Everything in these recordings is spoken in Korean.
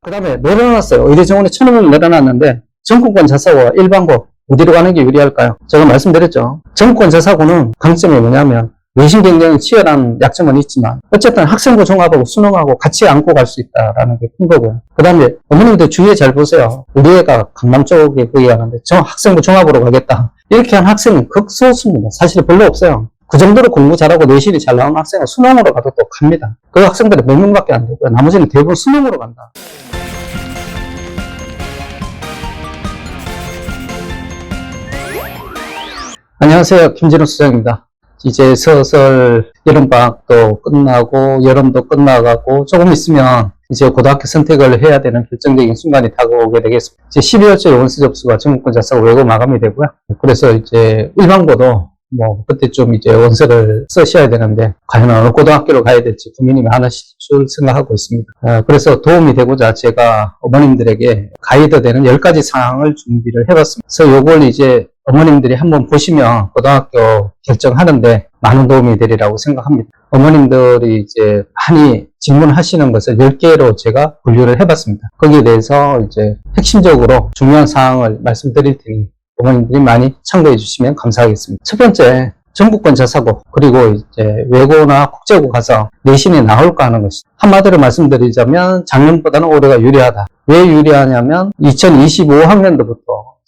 그 다음에 늘어났어요. 의대 정원이 1,000명 늘어났는데 전국권 자사고와 일반고 어디로 가는 게 유리할까요? 제가 말씀드렸죠. 전국권 자사고는 강점이 뭐냐면 내신 경쟁이 치열한 약점은 있지만 어쨌든 학생부 종합하고 수능하고 같이 안고 갈 수 있다라는 게 큰 거고요. 그 다음에 어머님들 주위에 잘 보세요. 우리 애가 강남 쪽에 거기 가는데 저 학생부 종합으로 가겠다. 이렇게 한 학생은 극소수입니다. 사실 별로 없어요. 그 정도로 공부 잘하고 내신이 잘 나오는 학생은 수능으로 가도 또 갑니다. 그 학생들이 몇 명밖에 안 되고요. 나머지는 대부분 수능으로 간다. 안녕하세요. 김진우 수장입니다. 이제 슬슬 여름방학도 끝나고 여름도 끝나가고 조금 있으면 이제 고등학교 선택을 해야 되는 결정적인 순간이 다가오게 되겠습니다. 이제 12월째 원서 접수가 전국권 자사고 외고 마감이 되고요. 그래서 이제 일반고도 그때쯤 이제 원서를 쓰셔야 되는데 과연 어느 고등학교를 가야 될지 고민이 많으실 줄 생각하고 있습니다. 그래서 도움이 되고자 제가 어머님들에게 가이드되는 10가지 사항을 준비를 해봤습니다. 그래서 요걸 이제 어머님들이 한번 보시면 고등학교 결정하는데 많은 도움이 되리라고 생각합니다. 어머님들이 이제 많이 질문하시는 것을 10개로 제가 분류를 해봤습니다. 거기에 대해서 이제 핵심적으로 중요한 사항을 말씀드릴 테니 어머님들이 많이 참고해 주시면 감사하겠습니다. 첫 번째, 전국권 자사고 그리고 이제 외고나 국제고 가서 내신이 나올까 하는 것이 한마디로 말씀드리자면 작년보다는 올해가 유리하다. 왜 유리하냐면 2025학년도부터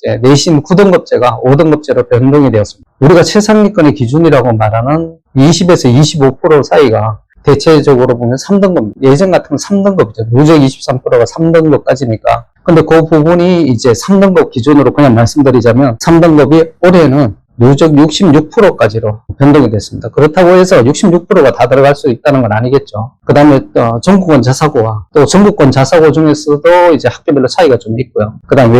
이제 내신 9등급제가 5등급제로 변동이 되었습니다. 우리가 최상위권의 기준이라고 말하는 20에서 25% 사이가 대체적으로 보면 3등급, 예전 같은 건 3등급이죠. 누적 23%가 3등급까지니까. 근데 그 부분이 이제 3등급 기준으로 그냥 말씀드리자면 3등급이 올해는 누적 66%까지로 변동이 됐습니다. 그렇다고 해서 66%가 다 들어갈 수 있다는 건 아니겠죠. 그 다음에 또 전국권 자사고와 또 전국권 자사고 중에서도 이제 학교별로 차이가 좀 있고요. 그 다음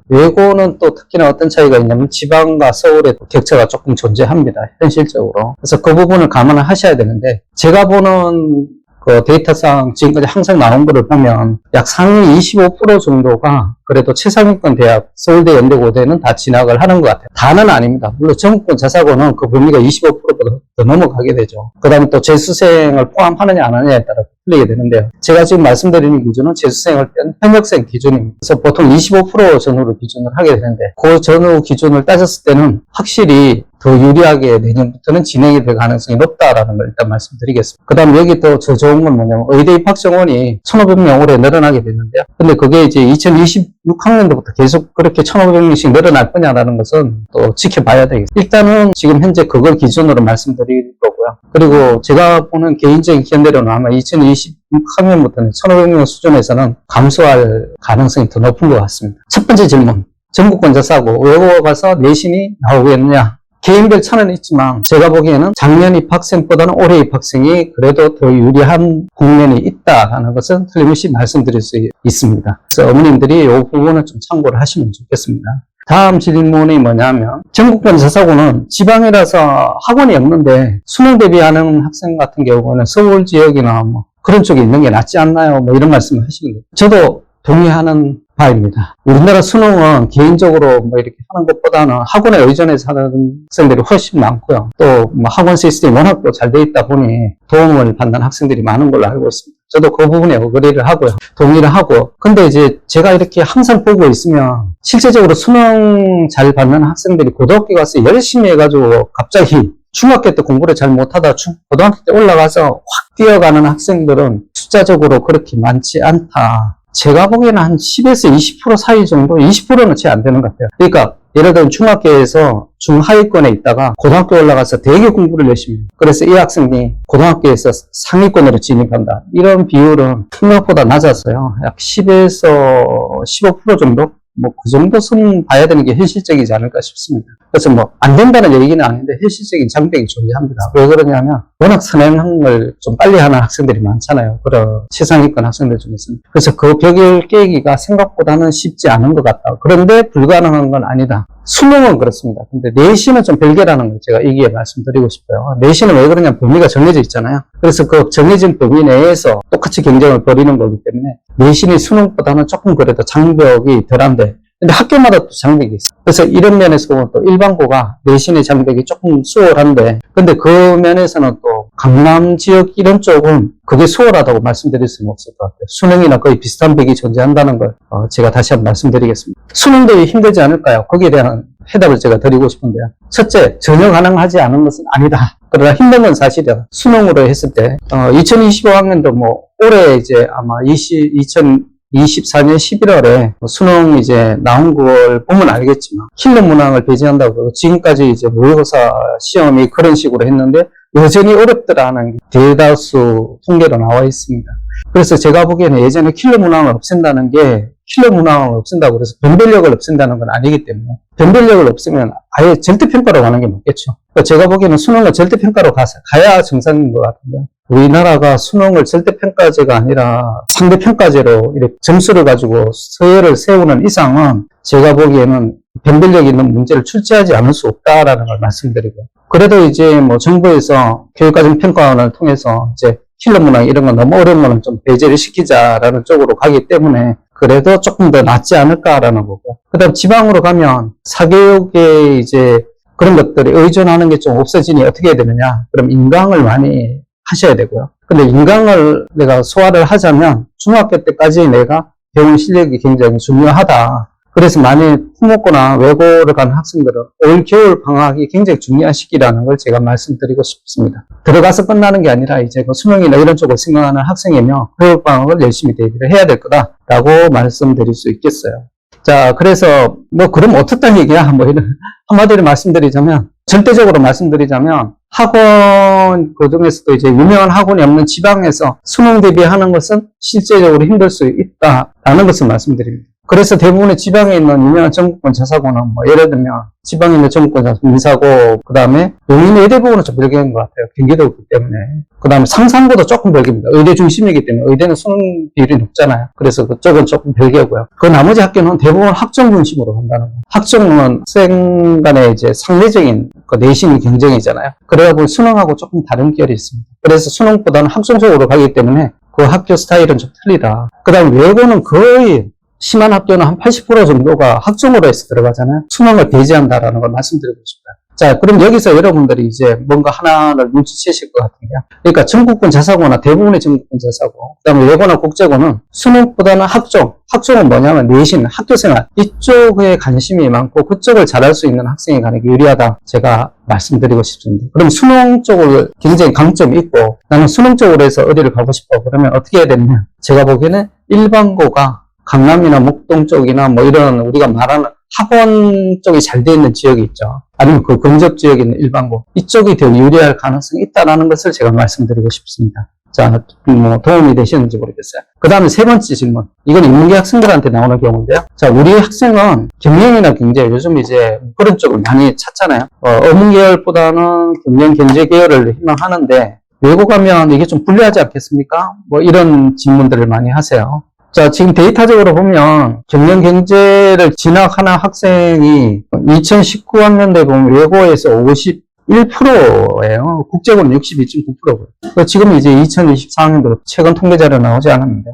외고는 또 특히나 어떤 차이가 있냐면 지방과 서울의 격차가 조금 존재합니다. 현실적으로. 그래서 그 부분을 감안을 하셔야 되는데 제가 보는 그 데이터상 지금까지 항상 나온 거를 보면 약 상위 25% 정도가 그래도 최상위권 대학, 서울대, 연대, 고대는 다 진학을 하는 것 같아요. 다는 아닙니다. 물론 전국권 자사고는 그 범위가 25%보다 더 넘어가게 되죠. 그 다음에 또 재수생을 포함하느냐 안 하느냐에 따라 틀리게 되는데요. 제가 지금 말씀드리는 기준은 재수생을 뺀 현역생 기준입니다. 그래서 보통 25% 전후를 기준을 하게 되는데 그 전후 기준을 따졌을 때는 확실히 더 유리하게 내년부터는 진행이 될 가능성이 높다라는 걸 일단 말씀드리겠습니다. 그 다음 여기 또 저 좋은 건 뭐냐면 의대 입학 정원이 1,500명 올해 늘어나게 됐는데요. 근데 그게 이제 2026학년도부터 계속 그렇게 1,500명씩 늘어날 거냐라는 것은 또 지켜봐야 되겠습니다. 일단은 지금 현재 그걸 기준으로 말씀드릴 거고요. 그리고 제가 보는 개인적인 견해로는 아마 2026학년부터는 1,500명 수준에서는 감소할 가능성이 더 높은 것 같습니다. 첫 번째 질문. 전국권 자사고 외고 가서 내신이 나오겠느냐? 개인별 차는 있지만 제가 보기에는 작년 입학생보다는 올해 입학생이 그래도 더 유리한 국면이 있다는 것은 틀림없이 말씀드릴 수 있습니다. 그래서 어머님들이 이 부분을 좀 참고를 하시면 좋겠습니다. 다음 질문이 뭐냐면 전국권 자사고는 지방이라서 학원이 없는데 수능 대비하는 학생 같은 경우는 서울 지역이나 그런 쪽에 있는 게 낫지 않나요? 이런 말씀을 하시는 거예요. 저도 동의하는 바입니다. 우리나라 수능은 개인적으로 이렇게 하는 것보다는 학원에 의존해서 하는 학생들이 훨씬 많고요. 또 학원 시스템이 워낙 또 잘 돼 있다 보니 도움을 받는 학생들이 많은 걸로 알고 있습니다. 저도 그 부분에 어그리를 하고요. 동의를 하고. 근데 이제 제가 이렇게 항상 보고 있으면 실제적으로 수능 잘 받는 학생들이 고등학교 가서 열심히 해가지고 갑자기 중학교 때 공부를 잘 못하다 고등학교 때 올라가서 확 뛰어가는 학생들은 숫자적으로 그렇게 많지 않다. 제가 보기에는 한 10에서 20% 사이 정도, 20%는 채 안 되는 것 같아요. 그러니까 예를 들면 중학교에서 중하위권에 있다가 고등학교 올라가서 되게 공부를 열심히 해요. 그래서 이 학생이 고등학교에서 상위권으로 진입한다. 이런 비율은 생각보다 낮았어요. 약 10에서 15% 정도? 그 정도 선 봐야 되는 게 현실적이지 않을까 싶습니다. 그래서 안 된다는 얘기는 아닌데 현실적인 장벽이 존재합니다. 왜 그러냐면 워낙 선행을 좀 빨리 하는 학생들이 많잖아요. 그런 최상위권 학생들 중에서는. 그래서 그 벽을 깨기가 생각보다는 쉽지 않은 것 같다. 그런데 불가능한 건 아니다. 수능은 그렇습니다. 근데 내신은 좀 별개라는 걸 제가 여기에 말씀드리고 싶어요. 내신은 왜 그러냐면 범위가 정해져 있잖아요. 그래서 그 정해진 범위 내에서 똑같이 경쟁을 벌이는 거기 때문에 내신이 수능보다는 조금 그래도 장벽이 덜한데 근데 학교마다 또 장벽이 있어요. 그래서 이런 면에서 보면 또 일반고가 내신의 장벽이 조금 수월한데, 근데 그 면에서는 또 강남 지역 이런 쪽은 그게 수월하다고 말씀드릴 수는 없을 것 같아요. 수능이나 거의 비슷한 벽이 존재한다는 걸 제가 다시 한번 말씀드리겠습니다. 수능도 힘들지 않을까요? 거기에 대한 해답을 제가 드리고 싶은데요. 첫째, 전혀 가능하지 않은 것은 아니다. 그러나 힘든 건 사실이야. 수능으로 했을 때 2025학년도 뭐 올해 이제 아마 2024년 11월에 수능 이제 나온 걸 보면 알겠지만 킬러 문항을 배제한다고 지금까지 이제 모의고사 시험이 그런 식으로 했는데 여전히 어렵더라는 대다수 통계로 나와 있습니다. 그래서 제가 보기에는 예전에 킬러 문항을 없앤다는 게 킬러 문항을 없앤다고 그래서 변별력을 없앤다는 건 아니기 때문에 변별력을 없으면 아예 절대평가로 가는 게 맞겠죠. 그러니까 제가 보기에는 수능을 절대평가로 가야 정상인 것 같은데 우리나라가 수능을 절대평가제가 아니라 상대평가제로 이렇게 점수를 가지고 서열을 세우는 이상은 제가 보기에는 변별력 있는 문제를 출제하지 않을 수 없다라는 걸 말씀드리고 그래도 이제 뭐 정부에서 교육과정 평가원을 통해서 이제 킬러 문항 이런 건 너무 어려운 거는 좀 배제를 시키자라는 쪽으로 가기 때문에 그래도 조금 더 낫지 않을까라는 거고. 그 다음 지방으로 가면 사교육에 이제 그런 것들이 의존하는 게 좀 없어지니 어떻게 해야 되느냐. 그럼 인강을 많이 하셔야 되고요. 근데 인강을 내가 소화를 하자면 중학교 때까지 내가 배운 실력이 굉장히 중요하다. 그래서 만일 품었거나 외고를 간 학생들은 올 겨울 방학이 굉장히 중요한 시기라는 걸 제가 말씀드리고 싶습니다. 들어가서 끝나는 게 아니라 이제 그 수능이나 이런 쪽을 생각하는 학생이면 겨울 방학을 열심히 대비를 해야 될 거다라고 말씀드릴 수 있겠어요. 자, 그래서 뭐 그럼 어떻다는 얘기야? 뭐 이런 한마디로 말씀드리자면 절대적으로 말씀드리자면 학원 그 중에서도 이제 유명한 학원이 없는 지방에서 수능 대비하는 것은 실제적으로 힘들 수 있다라는 것을 말씀드립니다. 그래서 대부분의 지방에 있는 유명한 전국권 자사고는 뭐 예를 들면 지방에 있는 전국권 자사고, 민사고, 그 다음에 용인의 의대부분은 좀 별개인 것 같아요. 경기도이기 때문에. 그 다음에 상산고도 조금 별개입니다. 의대 중심이기 때문에 의대는 수능 비율이 높잖아요. 그래서 그쪽은 조금 별개고요. 그 나머지 학교는 대부분 학종 중심으로 한다는 거예요. 학종은 학생 간의 이제 상대적인 그 내신 경쟁이잖아요. 그래가지고 수능하고 조금 다른 결이 있습니다. 그래서 수능보다는 학종 쪽으로 가기 때문에 그 학교 스타일은 좀 틀리다. 그 다음에 외고는 거의 심한 학교는 한 80% 정도가 학종으로 해서 들어가잖아요. 수능을 배제한다라는 걸 말씀드리고 싶어요. 자, 그럼 여기서 여러분들이 이제 뭔가 하나를 눈치채실 것 같은데요. 그러니까 전국권 자사고나 대부분의 전국권 자사고, 그 다음에 외고나 국제고는 수능보다는 학종, 학종은 뭐냐면 내신, 학교생활 이쪽에 관심이 많고 그쪽을 잘할 수 있는 학생이 가는 게 유리하다. 제가 말씀드리고 싶습니다. 그럼 수능 쪽을 굉장히 강점이 있고 나는 수능 쪽으로 해서 어디를 가고 싶어. 그러면 어떻게 해야 되느냐. 제가 보기에는 일반고가 강남이나 목동 쪽이나 뭐 이런 우리가 말하는 학원 쪽이 잘 되어 있는 지역이 있죠. 아니면 그 근접 지역에 있는 일반고 이쪽이 더 유리할 가능성이 있다는 것을 제가 말씀드리고 싶습니다. 자, 뭐 도움이 되셨는지 모르겠어요. 그 다음에 세 번째 질문. 이건 인문계 학생들한테 나오는 경우인데요. 자, 우리 학생은 경영이나 경제 요즘 이제 그런 쪽을 많이 찾잖아요. 어문 계열보다는 경영 경제 계열을 희망하는데 외고 가면 이게 좀 불리하지 않겠습니까? 뭐 이런 질문들을 많이 하세요. 자, 지금 데이터적으로 보면 경영 경제를 진학하는 학생이 2019학년도에 보면 외고에서 51%예요. 국제고는 62.9%고요. 지금 이제 2024학년도 최근 통계 자료 나오지 않았는데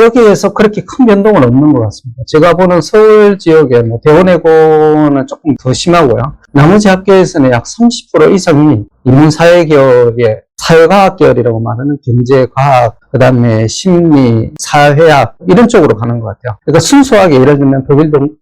여기에서 그렇게 큰 변동은 없는 것 같습니다. 제가 보는 서울 지역에 뭐 대원외고는 조금 더 심하고요. 나머지 학교에서는 약 30% 이상이 인문사회계열의 사회과학 계열이라고 말하는 경제과학, 그 다음에 심리, 사회학 이런 쪽으로 가는 것 같아요. 그러니까 순수하게 예를 들면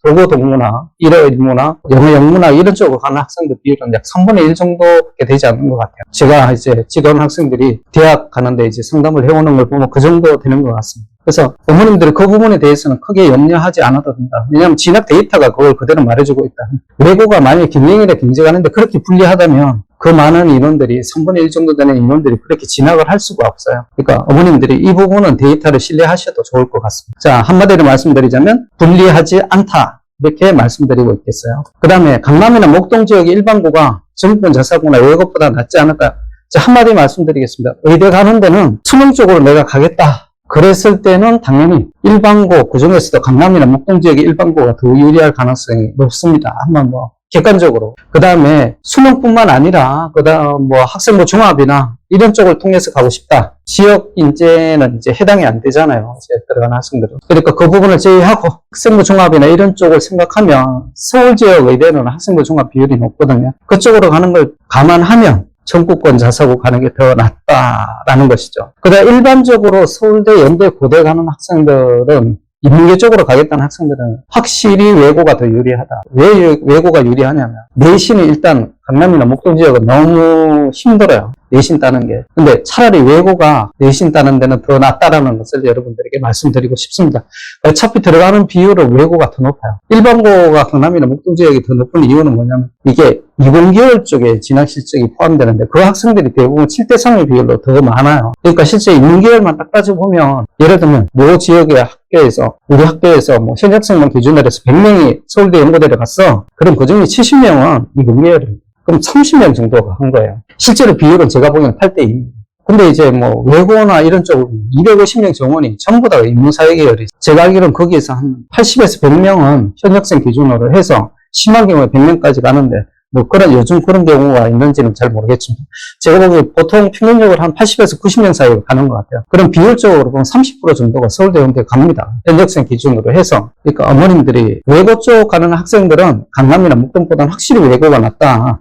도고동문학, 일어일문학, 영어영문학 이런 쪽으로 가는 학생들 비율은 약 3분의 1 정도밖에 되지 않는 것 같아요. 제가 이제 지도하는 학생들이 대학 가는데 이제 상담을 해오는 걸 보면 그 정도 되는 것 같습니다. 그래서 어머님들이 그 부분에 대해서는 크게 염려하지 않아도 된다. 왜냐하면 진학 데이터가 그걸 그대로 말해주고 있다. 외고가 만약에 경영이나 경제가 하는데 그렇게 불리하다면 그 많은 인원들이 3분의 1 정도 되는 인원들이 그렇게 진학을 할 수가 없어요. 그러니까 어머님들이 이 부분은 데이터를 신뢰하셔도 좋을 것 같습니다. 자, 한마디로 말씀드리자면 불리하지 않다. 이렇게 말씀드리고 있겠어요. 그 다음에 강남이나 목동 지역의 일반고가 전국권 자사고나 외고보다 낫지 않을까? 자, 한마디 말씀드리겠습니다. 의대 가는 데는 수능 쪽으로 내가 가겠다. 그랬을 때는 당연히 일반고, 그중에서도 강남이나 목동 지역의 일반고가 더 유리할 가능성이 높습니다. 한번 뭐 객관적으로. 그 다음에 수능뿐만 아니라, 그 다음 뭐 학생부 종합이나 이런 쪽을 통해서 가고 싶다. 지역 인재는 이제 해당이 안 되잖아요. 이제 들어가는 학생들은. 그러니까 그 부분을 제외하고 학생부 종합이나 이런 쪽을 생각하면 서울 지역 의대는 학생부 종합 비율이 높거든요. 그쪽으로 가는 걸 감안하면 전국권 자사고 가는 게 더 낫다라는 것이죠. 그다음 일반적으로 서울대, 연대, 고대 가는 학생들은 인문계 쪽으로 가겠다는 학생들은 확실히 외고가 더 유리하다. 왜 외고가 유리하냐면 내신이 일단 강남이나 목동 지역은 너무 힘들어요. 내신 따는 게. 근데 차라리 외고가 내신 따는 데는 더 낫다라는 것을 여러분들에게 말씀드리고 싶습니다. 어차피 들어가는 비율은 외고가 더 높아요. 일반고가 강남이나 목동 지역이 더 높은 이유는 뭐냐면 이게 20개월 쪽에 진학 실적이 포함되는데 그 학생들이 대부분 7대3의 비율로 더 많아요. 그러니까 실제 20개월만 딱 따져보면 예를 들면 모 지역의 학교에서 우리 학교에서 뭐 현역생만 기준으로 해서 100명이 서울대 연고대를 갔어. 그럼 그중에 70명은 20개월입니다. 그럼 30명 정도가 한 거예요. 실제로 비율은 제가 보기엔 8대2입니다. 근데 이제 뭐 외고나 이런 쪽 250명 정원이 전부 다 인문사회계열이 제가 알기로는 거기에서 한 80에서 100명은 현역생 기준으로 해서 심한 경우에 100명까지 가는데 뭐 요즘 그런 경우가 있는지는 잘 모르겠지만 제가 보기에 보통 평균적으로 한 80에서 90명 사이로 가는 것 같아요. 그럼 비율적으로 보면 30% 정도가 서울대 연대 갑니다. 현역생 기준으로 해서. 그러니까 어머님들이 외고 쪽 가는 학생들은 강남이나 목동보다는 확실히 외고가 낫다.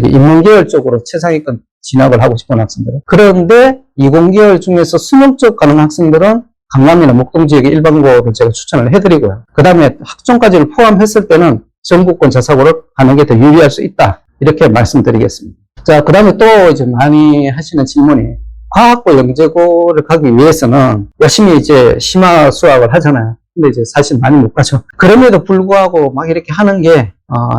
인문계열 쪽으로 최상위권 진학을 하고 싶은 학생들은. 그런데 20계열 중에서 수능 쪽 가는 학생들은 강남이나 목동 지역의 일반고를 제가 추천을 해드리고요. 그 다음에 학종까지를 포함했을 때는 전국권 자사고를 가는 게 더 유리할 수 있다. 이렇게 말씀드리겠습니다. 자, 그 다음에 또 이제 많이 하시는 질문이 과학고 영재고를 가기 위해서는 열심히 이제 심화 수학을 하잖아요. 근데 이제 사실 많이 못 가죠. 그럼에도 불구하고 막 이렇게 하는 게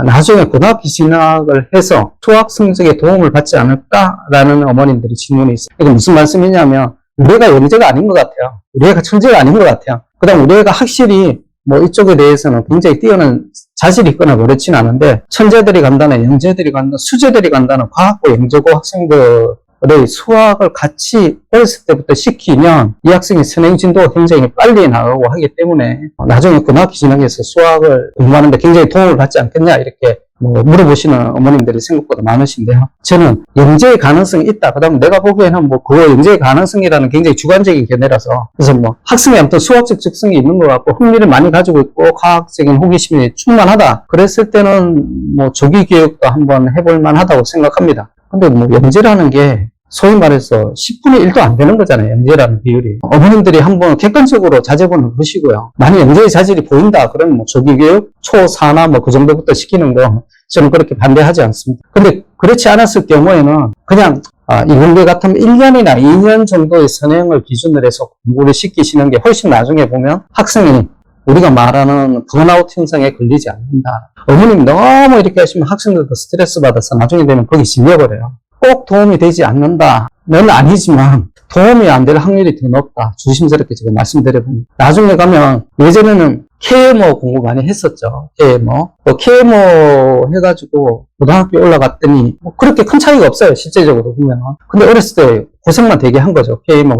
나중에 고등학교 진학을 해서 수학 성적에 도움을 받지 않을까라는 어머님들이 질문이 있어요. 이게 무슨 말씀이냐면 우리 애가 영재가 아닌 것 같아요. 우리 애가 천재가 아닌 것 같아요. 그 다음 우리 애가 확실히 뭐 이쪽에 대해서는 굉장히 뛰어난 자질이 있거나 그렇지는 않은데 천재들이 간다는 영재들이 간다는 수재들이 간다는 과학고 영재고 학생들의 수학을 같이 어렸을 때부터 시키면 이 학생의 선행 진도가 굉장히 빨리 나가고 하기 때문에 나중에 고등학교 진학해서 수학을 공부하는데 굉장히 도움을 받지 않겠냐 이렇게 물어보시는 어머님들이 생각보다 많으신데요. 저는 영재의 가능성이 있다. 그 다음에 내가 보기에는 그거 영재의 가능성이라는 굉장히 주관적인 견해라서. 그래서 학생이 아무튼 수학적 적성이 있는 것 같고, 흥미를 많이 가지고 있고, 과학적인 호기심이 충만하다. 그랬을 때는 조기 교육도 한번 해볼 만하다고 생각합니다. 근데 영재라는 게 소위 말해서 10분의 1도 안 되는 거잖아요. 영재라는 비율이. 어머님들이 한번 객관적으로 자제분을 보시고요. 만약 영재의 자질이 보인다. 그러면 조기교육, 초4나 그 정도부터 시키는 거 저는 그렇게 반대하지 않습니다. 근데 그렇지 않았을 경우에는 그냥 이공계 같으면 1년이나 2년 정도의 선행을 기준으로 해서 공부를 시키시는 게 훨씬 나중에 보면 학생이 우리가 말하는 번아웃 현상에 걸리지 않는다. 어머님 너무 이렇게 하시면 학생들도 스트레스 받아서 나중에 되면 거기 질려버려요. 꼭 도움이 되지 않는다는 아니지만 도움이 안 될 확률이 더 높다. 조심스럽게 제가 말씀드려봅니다. 나중에 가면 예전에는 KMO 공부 많이 했었죠. KMO 해가지고 고등학교 올라갔더니 그렇게 큰 차이가 없어요. 실제적으로 보면. 근데 어렸을 때 고생만 되게 한 거죠. KMO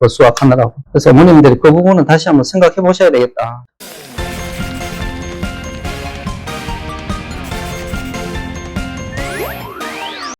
수학하느라고. 그래서 어머님들이 그 부분은 다시 한번 생각해 보셔야 되겠다.